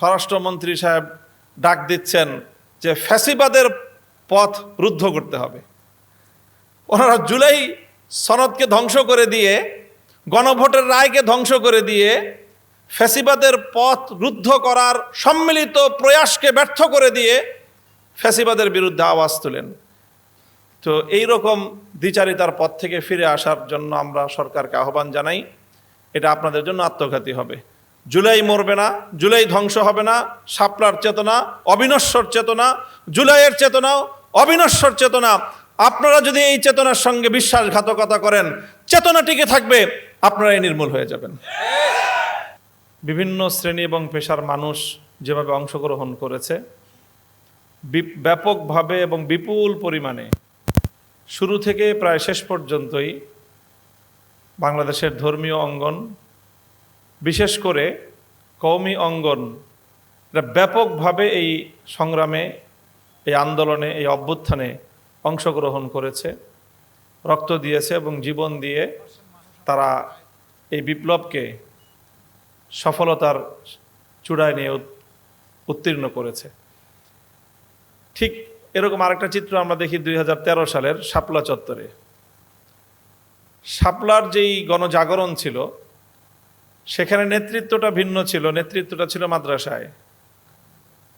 স্বরাষ্ট্রমন্ত্রী সাহেব ডাক দিচ্ছেন যে ফ্যাসিবাদের পথ রুদ্ধ করতে হবে। ওনারা জুলাই সনদকে ধ্বংস করে দিয়ে, গণভোটের রায়কে ধ্বংস করে দিয়ে, ফ্যাসিবাদের পথ রুদ্ধ করার সম্মিলিত প্রয়াসকে ব্যর্থ করে দিয়ে ফ্যাসিবাদের বিরুদ্ধে আওয়াজ তোলেন। তো এইরকম দ্বিচারিতার পথ থেকে ফিরে আসার জন্য আমরা সরকারকে আহ্বান জানাই। এটা আপনাদের জন্য আত্মঘাতী হবে। জুলাই মরবে না, জুলাই ধ্বংস হবে না। শাপলার চেতনা অবিনশ্বর চেতনা, জুলাইয়ের চেতনাও অবিনশ্বর চেতনা। আপনারা যদি এই চেতনার সঙ্গে বিশ্বাসঘাতকতা করেন, চেতনা টিকে থাকবে, আপনারাই নির্মূল হয়ে যাবেন। বিভিন্ন শ্রেণী এবং পেশার মানুষ যেভাবে অংশগ্রহণ করেছে ব্যাপকভাবে এবং বিপুল পরিমাণে, শুরু থেকে প্রায় শেষ পর্যন্তই বাংলাদেশের ধর্মীয় অঙ্গন, বিশেষ করে কওমি অঙ্গন, এটা ব্যাপকভাবে এই সংগ্রামে, এই আন্দোলনে, এই অভ্যুত্থানে অংশগ্রহণ করেছে, রক্ত দিয়েছে এবং জীবন দিয়ে তারা এই বিপ্লবকে সফলতার চূড়ায় নিয়ে উত্তীর্ণ করেছে। ঠিক এরকম আরেকটা চিত্র আমরা দেখি 2013 সালের শাপলা চত্বরে। শাপলার যেই গণজাগরণ ছিল, সেখানে নেতৃত্বটা ভিন্ন ছিল। নেতৃত্বটা ছিল মাদ্রাসায়,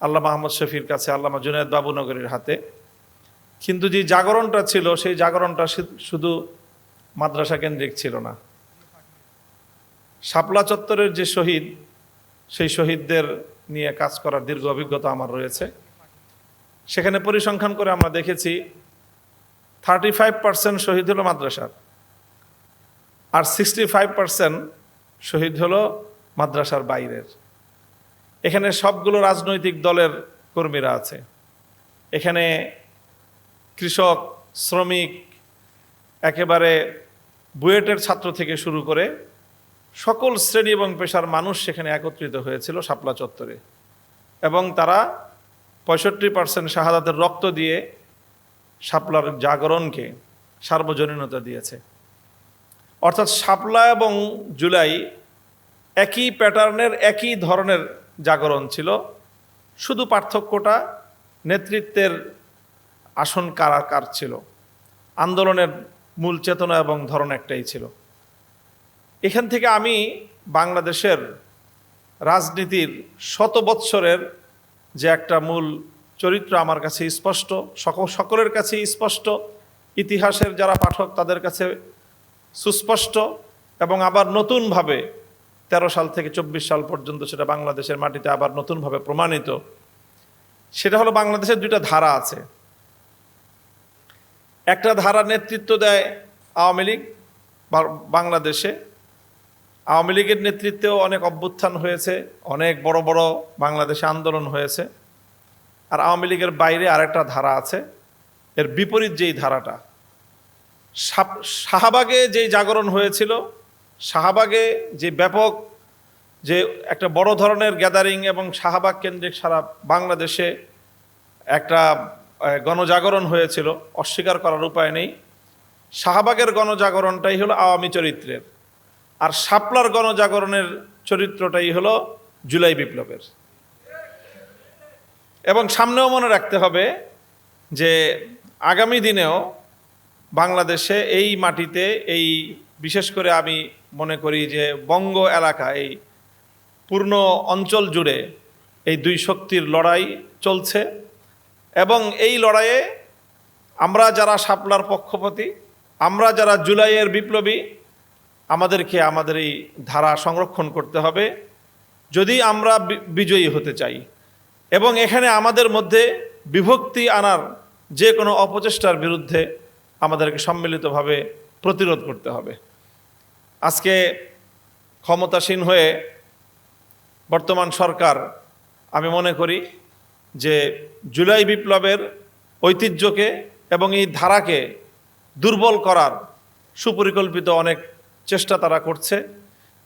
আল্লামা আহমদ শফির কাছে, আল্লামা জুনায়েদ বাবুনগরীর হাতে। কিন্তু যে জাগরণটা ছিল, সেই জাগরণটা শুধু মাদ্রাসা কেন্দ্রিক ছিল না। শাপলা চত্বরের যে শহীদ, সেই শহীদদের নিয়ে কাজ করার দীর্ঘ অভিজ্ঞতা আমার রয়েছে। সেখানে পরিসংখ্যান করে আমরা দেখেছি 35% শহীদ হলো মাদ্রাসার, আর 65% শহীদ হলো মাদ্রাসার বাইরের। এখানে সবগুলো রাজনৈতিক দলের কর্মীরা আছে। এখানে কৃষক, শ্রমিক, একেবারে বুয়েটের ছাত্র থেকে শুরু করে সকল শ্রেণী এবং পেশার মানুষ সেখানে একত্রিত হয়েছিল শাপলা চত্বরে, এবং তারা 65% শাহাদাতের রক্ত দিয়ে শাপলার জাগরণকে সার্বজনীনতা দিয়েছে। অর্থাৎ শাপলা এবং জুলাই একই প্যাটার্নের, একই ধরনের জাগরণ ছিল, শুধু পার্থক্যটা নেতৃত্বের আসন কার ছিল। আন্দোলনের মূল চেতনা এবং ধরন একটাই ছিল। এখান থেকে আমি বাংলাদেশের রাজনীতির 100 বৎসরের যে একটা মূল চরিত্র আমার কাছে স্পষ্ট, সকলের কাছে স্পষ্ট, ইতিহাসের যারা পাঠক তাদের কাছে সুস্পষ্ট, এবং আবার নতুনভাবে 13 সাল থেকে 24 সাল পর্যন্ত সেটা বাংলাদেশের মাটিতে আবার নতুনভাবে প্রমাণিত। সেটা হলো বাংলাদেশের দুইটা ধারা আছে। একটা ধারা নেতৃত্ব দেয় আওয়ামী লীগ। বাংলাদেশে আওয়ামী লীগের নেতৃত্বেও অনেক অভ্যুত্থান হয়েছে, অনেক বড় বড় বাংলাদেশে আন্দোলন হয়েছে। আর আওয়ামী লীগের বাইরে আরেকটা ধারা আছে, এর বিপরীত যেই ধারাটা। শাহবাগে যেই জাগরণ হয়েছিল, শাহবাগে যে ব্যাপক, যে একটা বড় ধরনের গ্যাদারিং এবং শাহবাগ কেন্দ্রিক সারা বাংলাদেশে একটা গণজাগরণ হয়েছিল, অস্বীকার করার উপায় নেই। শাহবাগের গণজাগরণটাই হলো আওয়ামী চরিত্রের, আর শাপলার গণজাগরণের চরিত্রটাই হলো জুলাই বিপ্লবের। এবং সামনেও মনে রাখতে হবে যে আগামী দিনেও বাংলাদেশে এই মাটিতে, এই বিশেষ করে আমি মনে করি যে বঙ্গ এলাকা, এই পূর্ণ অঞ্চল জুড়ে এই দুই শক্তির লড়াই চলছে। এবং এই লড়াইয়ে আমরা যারা শাপলার পক্ষপাতী, আমরা যারা জুলাইয়ের বিপ্লবী, আমাদেরকে আমাদের এই ধারা সংরক্ষণ করতে হবে যদি আমরা বিজয়ী হতে চাই। এবং এখানে আমাদের মধ্যে বিভক্তি আনার যে কোনো অপচেষ্টার বিরুদ্ধে আমাদেরকে সম্মিলিতভাবে প্রতিরোধ করতে হবে। আজকে ক্ষমতাসীন হয়ে বর্তমান সরকার, আমি মনে করি যে জুলাই বিপ্লবের ঐতিহ্যকে এবং এই ধারাকে দুর্বল করার সুপরিকল্পিত অনেক চেষ্টা তারা করছে।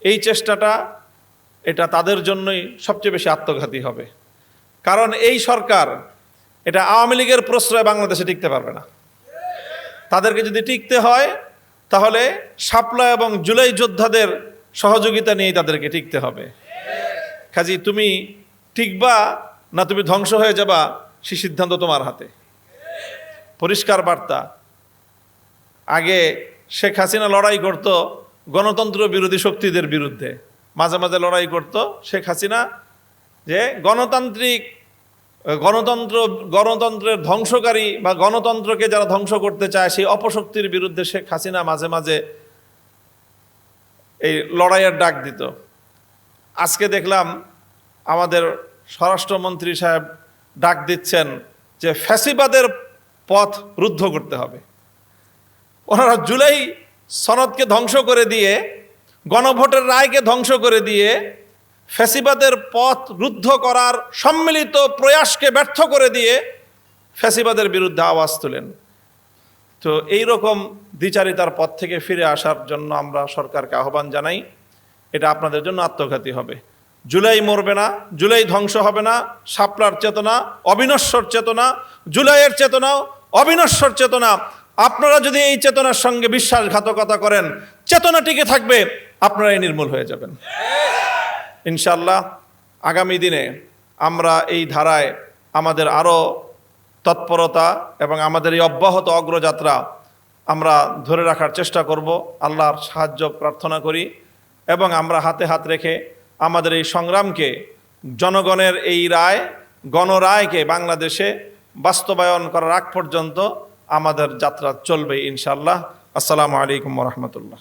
এই চেষ্টাটা এটা তাদের জন্যই সবচেয়ে বেশি আত্মঘাতী হবে। কারণ এই সরকার এটা আওয়ামী লীগের প্রশ্রয়ে বাংলাদেশে টিকতে পারবে না। তাদেরকে যদি টিকতে হয় তাহলে শাপলা এবং জুলাই যোদ্ধাদের সহযোগিতা নিয়েই তাদেরকে টিকতে হবে। কাজী তুমি টিকবা না তুমি ধ্বংস হয়ে যাবা, সেই সিদ্ধান্ত তোমার হাতে। পরিষ্কার বার্তা। আগে শেখ হাসিনা লড়াই করত গণতন্ত্র বিরোধী শক্তিদের বিরুদ্ধে, মাঝে মাঝে লড়াই করত শেখ হাসিনা যে গণতন্ত্রের ধ্বংসকারী বা গণতন্ত্রকে যারা ধ্বংস করতে চায় সেই অপশক্তির বিরুদ্ধে শেখ হাসিনা মাঝে মাঝে এই লড়াইয়ের ডাক দিত। আজকে দেখলাম আমাদের স্বরাষ্ট্রমন্ত্রী সাহেব ডাক দিচ্ছেন যে ফ্যাসিবাদের পথ রুদ্ধ করতে হবে। ওনারা জুলাই সনদকে ধ্বংস করে দিয়ে, গণভোটের রায়কে ধ্বংস করে দিয়ে ফ্যাসিবাদের পথ রুদ্ধ করার সম্মিলিত প্রয়াসকে ব্যর্থ করে দিয়ে ফ্যাসিবাদের বিরুদ্ধে আওয়াজ তোলেন। তো এই রকম দ্বিচারিতার পথ থেকে ফিরে আসার জন্য আমরা সরকারকে আহ্বান জানাই। এটা আপনাদের জন্য আত্মঘাতী হবে। জুলাই মরবে না, জুলাই ধ্বংস হবে না। শাপলার চেতনা অবিনশ্বর চেতনা, জুলাইয়ের চেতনাও অবিনশ্বর চেতনা। আপনারা যদি এই চেতনার সঙ্গে বিশ্বাসঘাতকতা করেন, চেতনা টিকে থাকবে, আপনারাই নির্মূল হয়ে যাবেন ইনশাআল্লাহ। আগামী দিনে আমরা এই ধারায় আমাদের আরও তৎপরতা এবং আমাদের এই অব্যাহত অগ্রযাত্রা আমরা ধরে রাখার চেষ্টা করব। আল্লাহর সাহায্য প্রার্থনা করি এবং আমরা হাতে হাত রেখে আমাদের এই সংগ্রামকে, জনগণের এই রায়, গণরায়কে বাংলাদেশে বাস্তবায়ন করার আগ পর্যন্ত আমাদের যাত্রা চলবে ইনশাআল্লাহ। আসসালামু আলাইকুম ওয়া রাহমাতুল্লাহ।